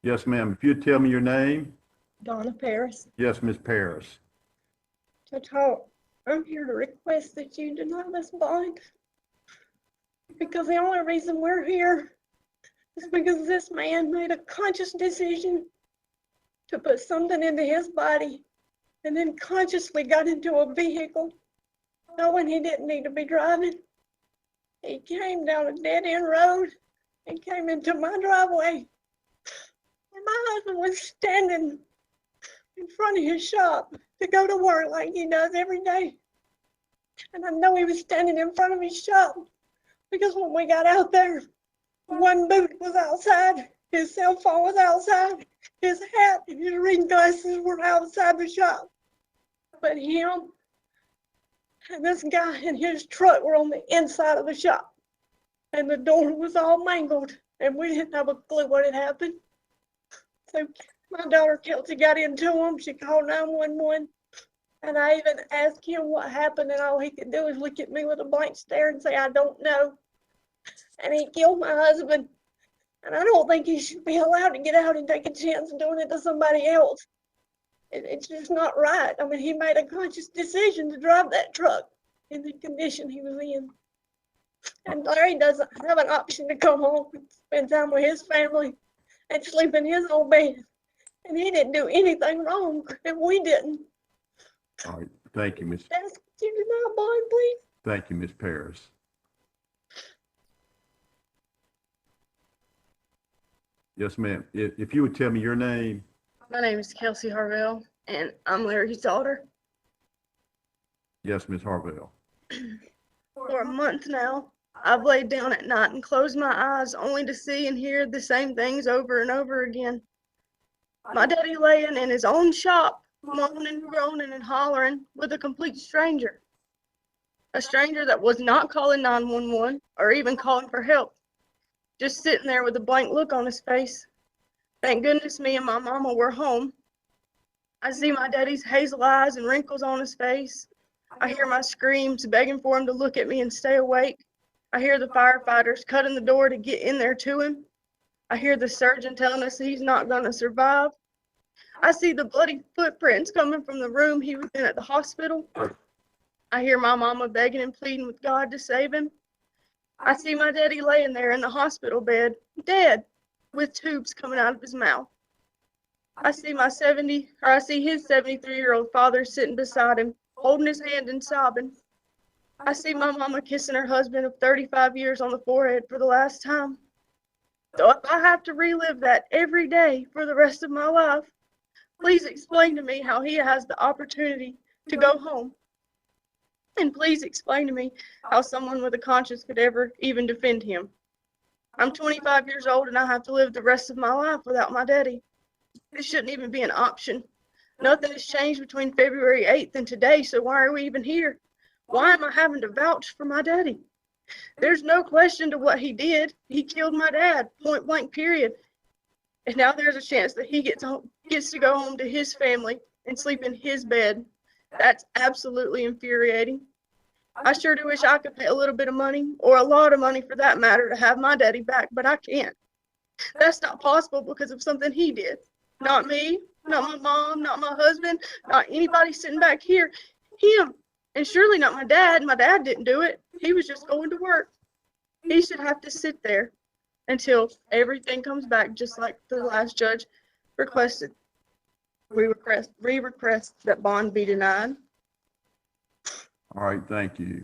Yes, ma'am. If you'd tell me your name. Donna Paris. Yes, Ms. Paris. Judge Hall, I'm here to request that you deny this bond because the only reason we're here is because this man made a conscious decision to put something into his body and then consciously got into a vehicle knowing he didn't need to be driving. He came down a dead-end road and came into my driveway. And my husband was standing in front of his shop to go to work like he does every day. And I know he was standing in front of his shop because when we got out there, one boot was outside, his cell phone was outside, his hat and his reading glasses were outside the shop. But him and this guy and his truck were on the inside of the shop. And the door was all mangled and we didn't have a clue what had happened. So my daughter Kelsey got into him. She called 911. And I even asked him what happened, and all he could do is look at me with a blank stare and say, I don't know. And he killed my husband. And I don't think he should be allowed to get out and take a chance of doing it to somebody else. It's just not right. I mean, he made a conscious decision to drive that truck in the condition he was in. And Larry doesn't have an option to come home and spend time with his family and sleep in his own bed. And he didn't do anything wrong, and we didn't. All right. Thank you, Ms. Ask you to deny bond, please. Thank you, Ms. Paris. Yes, ma'am. If you would tell me your name. My name is Kelsey Harvell, and I'm Larry's daughter. Yes, Ms. Harvell. For a month now, I've laid down at night and closed my eyes only to see and hear the same things over and over again. My daddy laying in his own shop, moaning, groaning, and hollering with a complete stranger. A stranger that was not calling 911 or even calling for help. Just sitting there with a blank look on his face. Thank goodness me and my mama were home. I see my daddy's hazel eyes and wrinkles on his face. I hear my screams begging for him to look at me and stay awake. I hear the firefighters cutting the door to get in there to him. I hear the surgeon telling us he's not going to survive. I see the bloody footprints coming from the room he was in at the hospital. I hear my mama begging and pleading with God to save him. I see my daddy laying there in the hospital bed, dead, with tubes coming out of his mouth. I see his 73-year-old father sitting beside him, holding his hand and sobbing. I see my mama kissing her husband of 35 years on the forehead for the last time. So if I have to relive that every day for the rest of my life, please explain to me how he has the opportunity to go home. And please explain to me how someone with a conscience could ever even defend him. I'm 25 years old and I have to live the rest of my life without my daddy. This shouldn't even be an option. Nothing has changed between February 8th and today, so why are we even here? Why am I having to vouch for my daddy? There's no question to what he did. He killed my dad, point blank, period. And now there's a chance that he gets to go home to his family and sleep in his bed. That's absolutely infuriating. I sure do wish I could pay a little bit of money, or a lot of money for that matter, to have my daddy back, but I can't. That's not possible because of something he did. Not me, not my mom, not my husband, not anybody sitting back here. Him. And surely not my dad. My dad didn't do it. He was just going to work. He should have to sit there until everything comes back, just like the last judge requested. We request that bond be denied. All right. Thank you.